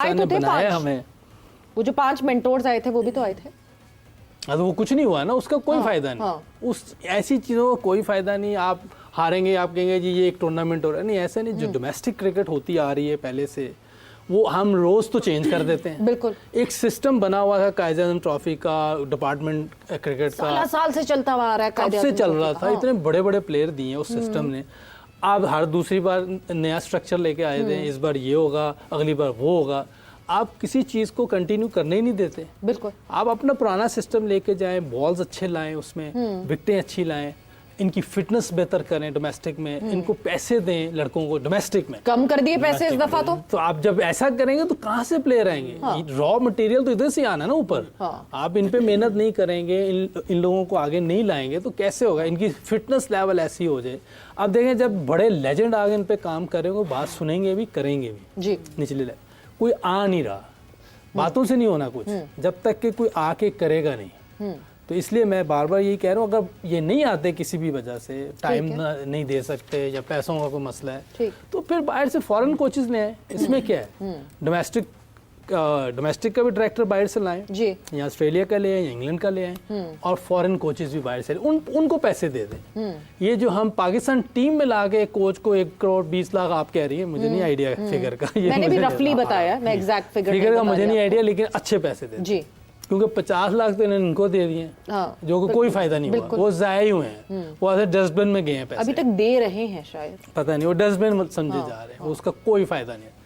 आए तो थे बनाया 5 हमें। वो जो 5 मेंटोर्स आए थे वो भी तो आए थे। तो वो कुछ नहीं हुआ ना, उसका कोई फायदा नहीं। हाँ। उस ऐसी चीज़ों का कोई फायदा नहीं। आप हारेंगे, आप कहेंगे जी ये एक टूर्नामेंट हो रहा है, नहीं ऐसा नहीं। जो डोमेस्टिक क्रिकेट होती आ रही है पहले से, वो हम रोज़ तो चेंज कर देते हैं। बिल्कुल एक सिस्टम बना हुआ था कायदे आज़म ट्रॉफी का, डिपार्टमेंट क्रिकेट का साल से चलता हुआ आ रहा है, कब से चल रहा था। इतने बड़े बड़े प्लेयर दिए उस सिस्टम ने। आप हर दूसरी बार नया स्ट्रक्चर लेके आए थे, इस बार ये होगा, अगली बार वो होगा। आप किसी चीज़ को कंटिन्यू करने ही नहीं देते। बिल्कुल आप अपना पुराना सिस्टम लेके जाएं, बॉल्स अच्छे लाएं, उसमें विकेटें अच्छी लाएं, इनकी फिटनेस बेहतर करें डोमेस्टिक में, इनको पैसे दें लड़कों को डोमेस्टिक में। कम कर दिए पैसे इस दफा तो आप जब ऐसा करेंगे तो कहाँ से प्लेयर आएंगे? रॉ मटेरियल तो इधर से आना ना ऊपर। आप इन पे मेहनत नहीं करेंगे, इन लोगों को आगे नहीं लाएंगे तो कैसे होगा? इनकी फिटनेस लेवल ऐसी हो जाए। आप देखें जब बड़े लेजेंड आगे इन पे काम करेंगे, बात सुनेंगे भी, करेंगे भी। जी निचले लेवल कोई आ नहीं रहा, बातों से नहीं होना कुछ, जब तक कि कोई आके करेगा नहीं। तो इसलिए मैं बार बार यही कह रहा हूँ, अगर ये नहीं आते किसी भी वजह से, टाइम नहीं दे सकते या पैसों का कोई मसला है, तो फिर बाहर से फॉरेन कोचेज ले आए। इसमें क्या है? डोमेस्टिक का भी डायरेक्टर बाहर से लाएं, या ऑस्ट्रेलिया का ले आए, या इंग्लैंड का ले आए, और फॉरेन कोचेज भी बाहर से उनको पैसे दे दें। ये जो हम पाकिस्तान टीम में ला के कोच को 1 करोड़ 20 लाख आप कह रही है, मुझे नहीं आइडिया फिगर का। ये मैंने भी रफली बताया, मैं एग्जैक्ट फिगर का मुझे नहीं आइडिया, लेकिन अच्छे पैसे दे जी, क्योंकि 50 लाख तो इन्होंने इनको दे दिए, जो कि कोई फायदा नहीं हुआ, वो ज़ाया ही हुए हैं। वो ऐसे डस्टबिन में गए हैं पैसे, अभी तक दे रहे हैं शायद, पता नहीं, वो डस्टबिन समझे जा रहे हैं, उसका कोई फायदा नहीं है।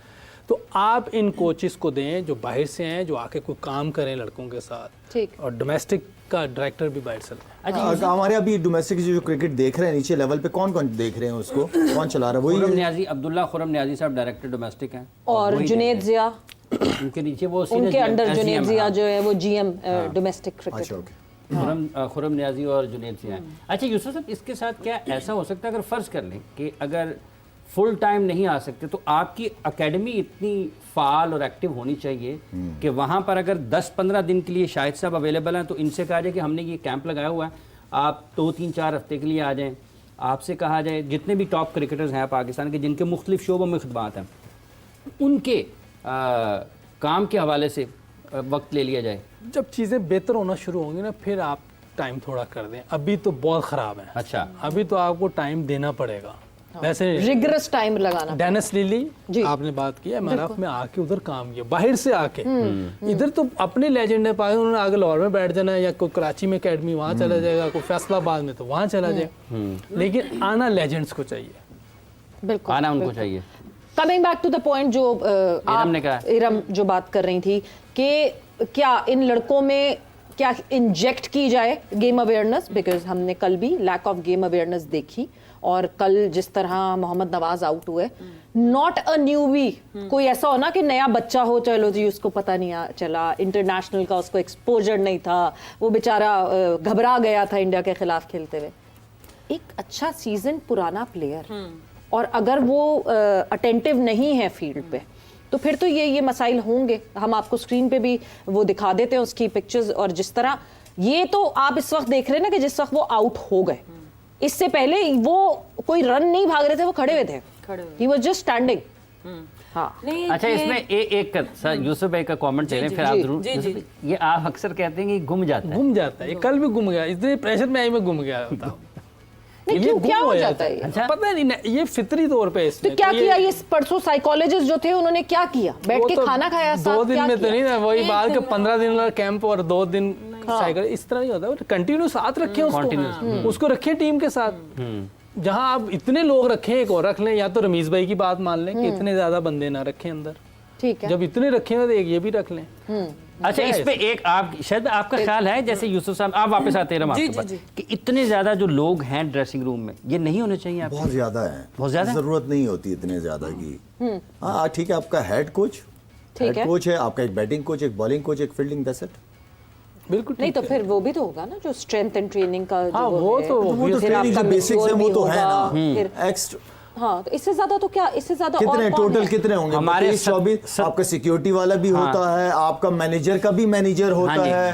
तो आप इन कोचेस को दें जो बाहर से हैं, जो आके कोई काम करें लड़कों के साथ, ठीक। और डोमेस्टिक का डायरेक्टर भी बाहर से लाएं। अच्छा, हमारे अभी डोमेस्टिक जो क्रिकेट देख रहे हैं नीचे लेवल पे, कौन कौन देख रहे हैं उसको, कौन चला रहा है? खुरम न्याजी, अब्दुल्ला खुरम न्याजी साहब डायरेक्टर डोमेस्टिक हैं, और जुनेद जिया उनके नीचे वो उनके अंडर जुनेद जिया जो है वो GM domestic cricket. Khurram Niazi और जुनेद जिया हैं। अच्छा यूसुफ साहब, इसके साथ क्या ऐसा हो सकता है, अगर फर्ज कर लें कि अगर फुल टाइम नहीं आ सकते, तो आपकी एकेडमी इतनी फाल और एक्टिव होनी चाहिए कि वहाँ पर अगर 10-15 दिन के लिए शाहिद साहब अवेलेबल हैं, तो इनसे कहा जाए कि हमने ये कैंप लगाया हुआ है, आप 2-3-4 हफ्ते के लिए आ जाएं। आपसे कहा जाए जितने भी टॉप क्रिकेटर्स हैं पाकिस्तान के, जिनके मुख्तलिफ शोबों में खिदमात हैं, उनके काम के हवाले से वक्त ले लिया जाए। जब चीज़ें बेहतर होना शुरू होंगी ना, फिर आप टाइम थोड़ा कर दें। अभी तो बहुत ख़राब है। अच्छा, अभी तो आपको टाइम देना पड़ेगा। वैसे रिगरस टाइम लगाना। डेनिस लिली आपने बात की, एमआरएफ में आके उधर काम किया, बाहर से आके। इधर तो अपने लेजेंड है पाए, उन्होंने आगे लाहौर में बैठ जाना है, या कोई कराची में अकेडमी वहाँ चला जाएगा, कोई फैसलाबाद में तो वहाँ चला जाएगा। लेकिन आना लेजेंड्स को चाहिए, बिल्कुल आना उनको चाहिए। Coming back to the point जो इरम जो बात कर रही थी कि क्या इन लड़कों में क्या इंजेक्ट की जाए गेम अवेयरनेस, बिकॉज हमने कल भी लैक ऑफ गेम अवेयरनेस देखी, और कल जिस तरह मोहम्मद नवाज आउट हुए, नॉट अ न्यूबी, कोई ऐसा हो ना कि नया बच्चा हो, चलो जी उसको पता नहीं चला, इंटरनेशनल का उसको एक्सपोजर नहीं था, वो बेचारा घबरा गया था इंडिया के खिलाफ खेलते हुए। एक अच्छा सीजन पुराना प्लेयर, और अगर वो अटेंटिव नहीं है फील्ड पे, तो फिर तो ये मसाइल होंगे। हम आपको स्क्रीन पे भी वो दिखा देते हैं उसकी पिक्चर्स, और जिस तरह ये तो आप इस वक्त देख रहे हैं ना कि जिस वक्त वो आउट हो गए, इससे पहले वो कोई रन नहीं भाग रहे थे, वो खड़े हुए थे, ही वाज जस्ट स्टैंडिंग। हाँ, अच्छा, इसमें एक यूसुफ भाई का कमेंट दे रहे हैं, फिर आप जरूर। ये आप अक्सर कहते हैं कि गुम जाता है, ये कल भी गुम गया, इतने प्रेशर में आई में गुम गया होता। क्यों, क्या हो जाता है? अच्छा, पता नहीं, ये फितरी तौर पे इसमें तो क्या किया ये परसों साइकोलॉजिस्ट जो थे, उन्होंने क्या किया? बैठ के खाना खाया, 2 दिन में तो नहीं ना, वही बात के 15 दिन का कैंप और 2 दिन साइकिल, इस तरह नहीं होता। कंटिन्यू साथ रखें उसको रखें टीम के साथ। जहां आप इतने लोग रखें, एक और रख लें, या तो रमीज भाई की बात मान लें कि इतने ज्यादा बंदे ना रखें अंदर, ठीक है। जब इतने रखेंगे तो एक ये भी रख लें। अच्छा, इस पे एक आप शायद आपका ख्याल है, जैसे यूसुफ साहब आप वापस आते हैं कि इतने ज्यादा जो लोग हैं ड्रेसिंग रूम में, ये नहीं होने चाहिए? बहुत ज्यादा है, बहुत ज्यादा जरूरत नहीं होती इतने ज्यादा की। हाँ ठीक है, आपका हेड कोच है, आपका एक बैटिंग कोच, एक बॉलिंग कोच, एक फील्डिंग, दैट्स इट। बिल्कुल नहीं, तो फिर वो भी तो होगा ना जो स्ट्रेंथ एंड ट्रेनिंग का, हाँ, वो तो ट्रेनिंग जो बेसिक्स है वो तो है ना। एक्स्ट्रा हाँ, तो इससे ज्यादा तो क्या, इससे ज्यादा कितने और टोटल कितने होंगे? हमारे 24 आपका सिक्योरिटी वाला भी होता है, आपका मैनेजर का भी मैनेजर होता है,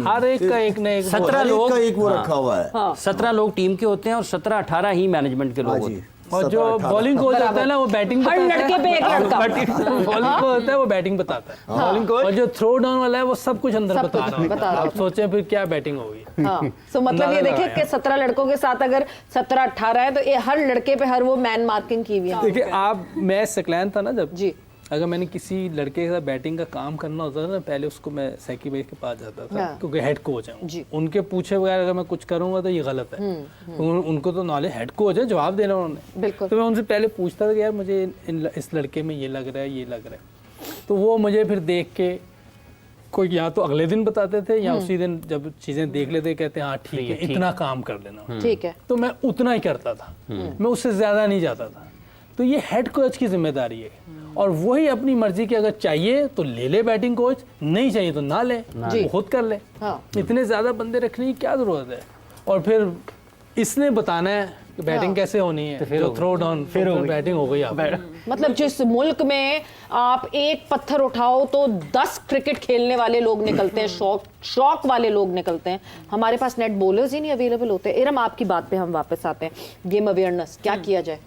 हर एक का एक न एक 17 लोग का एक वो रखा हुआ है। 17 लोग टीम के होते हैं और 17-18 ही मैनेजमेंट के लोग होते हैं। और जो बॉलिंग कोच होता है ना वो बैटिंग हर लड़के पे एक लड़का। बॉलिंग कोच होता है वो बैटिंग बताता है, बॉलिंग कोच और जो थ्रो डाउन वाला है वो सब कुछ अंदर सब बता कुछ रहा होता बता है। रहा आप सोचें फिर क्या बैटिंग होगी। हाँ, सो मतलब ये देखिए कि 17 लड़कों के साथ अगर 17-18 है तो ये हर लड़के पे हर वो मैन मार्किंग की हुई है। देखिए आप, मैं सकलैन था ना जब, जी अगर मैंने किसी लड़के के साथ बैटिंग का काम करना होता था ना, पहले उसको मैं सैकी भाई के पास जाता था, हाँ। क्योंकि हेड कोच हैं जी। उनके पूछे बगैर अगर मैं कुछ करूंगा तो ये गलत है। उनको तो नॉलेज, हेड कोच है, जवाब देना उन्होंने। बिल्कुल। तो मैं उनसे पहले पूछता था कि यार मुझे इस लड़के में ये लग रहा है, ये लग रहा है, तो वो मुझे फिर देख के कोई या तो अगले दिन बताते थे या उसी दिन जब चीज़ें देख लेते कहते हाँ ठीक है, इतना काम कर लेना। ठीक है। तो मैं उतना ही करता था, मैं उससे ज़्यादा नहीं जाता था। तो ये हेड कोच की जिम्मेदारी है, और वही अपनी मर्जी की, अगर चाहिए तो ले बैटिंग कोच, नहीं चाहिए तो ना ले, वो खुद कर ले। हाँ। इतने ज़्यादा बंदे रखने की क्या ज़रूरत है? और फिर इसने बताना है कि बैटिंग कैसे होनी है, जो थ्रो डाउन फिर बैटिंग हो गई आप। मतलब जिस मुल्क में आप एक पत्थर उठाओ तो 10 क्रिकेट खेलने वाले लोग निकलते हैं, शौक वाले लोग निकलते हैं, हमारे पास नेट बॉलर्स ही नहीं अवेलेबल होते। इरम, आपकी बात पे हम वापस आते हैं। गेम अवेयरनेस क्या किया जाए?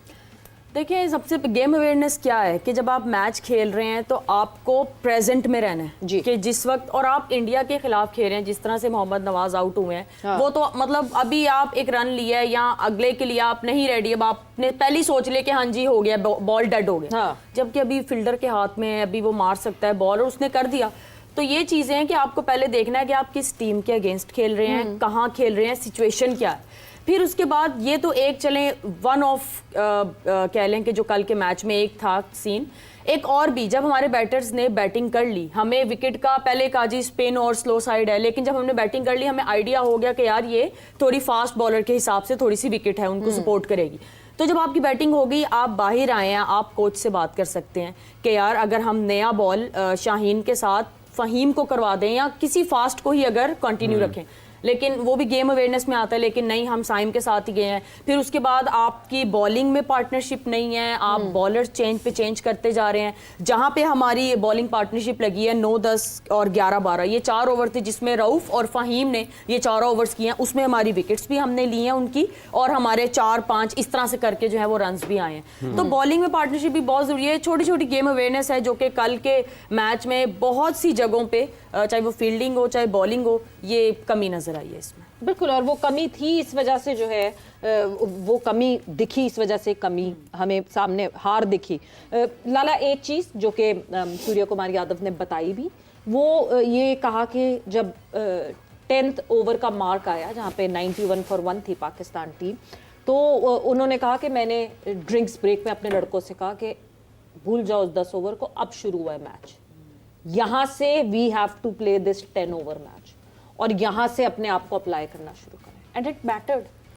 देखिए, सबसे गेम अवेयरनेस क्या है कि जब आप मैच खेल रहे हैं तो आपको प्रेजेंट में रहना है जी। कि जिस वक्त, और आप इंडिया के खिलाफ खेल रहे हैं, जिस तरह से मोहम्मद नवाज आउट हुए हैं, हाँ। वो तो मतलब अभी आप एक रन लिया है या अगले के लिए आप नहीं रेडी, अब आपने पहले सोच लिया कि हाँ जी हो गया, बॉल डेड हो गया, हाँ। जबकि अभी फील्डर के हाथ में है, अभी वो मार सकता है बॉल, और उसने कर दिया। तो ये चीज़ें हैं कि आपको पहले देखना है कि आप किस टीम के अगेंस्ट खेल रहे हैं, कहाँ खेल रहे हैं, सिचुएशन क्या है। फिर उसके बाद ये तो एक चलें वन ऑफ कह लें कि जो कल के मैच में एक था सीन, एक और भी, जब हमारे बैटर्स ने बैटिंग कर ली, हमें विकेट का पहले कहा जी स्पिन और स्लो साइड है, लेकिन जब हमने बैटिंग कर ली हमें आइडिया हो गया कि यार ये थोड़ी फास्ट बॉलर के हिसाब से थोड़ी सी विकेट है, उनको सपोर्ट करेगी। तो जब आपकी बैटिंग होगी, आप बाहर आए हैं, आप कोच से बात कर सकते हैं कि यार अगर हम नया बॉल शाहीन के साथ फ़हीम को करवा दें या किसी फास्ट को ही अगर कंटिन्यू रखें, लेकिन वो भी गेम अवेयरनेस में आता है, लेकिन नहीं हम साइम के साथ ही गए हैं। फिर उसके बाद आपकी बॉलिंग में पार्टनरशिप नहीं है, आप बॉलर चेंज पे चेंज करते जा रहे हैं। जहाँ पे हमारी बॉलिंग पार्टनरशिप लगी है 9, 10 और 11, 12, ये 4 ओवर थे जिसमें रऊफ और फ़हीम ने ये 4 ओवर्स किए हैं, उसमें हमारी विकेट्स भी हमने ली हैं उनकी, और हमारे 4-5 इस तरह से करके जो है वो रन्स भी आए हैं। तो बॉलिंग में पार्टनरशिप भी बहुत ज़रूरी है। छोटी छोटी गेम अवेयरनेस है जो कि कल के मैच में बहुत सी जगहों पर, चाहे वो फील्डिंग हो चाहे बॉलिंग हो, ये कमी नजर आई है इसमें। बिल्कुल, और वो कमी थी, इस वजह से जो है वो कमी दिखी, इस वजह से कमी हमें सामने हार दिखी। लाला, एक चीज़ जो कि सूर्य कुमार यादव ने बताई भी, वो ये कहा कि जब 10th ओवर का मार्क आया जहाँ पे 91 for 1 थी पाकिस्तान टीम, तो उन्होंने कहा कि मैंने ड्रिंक्स ब्रेक में अपने लड़कों से कहा कि भूल जाओ उस 10 ओवर को, अब शुरू हुआ है मैच, यहाँ से we have to play this 10 over match, और यहाँ से अपने आप को अप्लाई करना शुरू करें। And it mattered.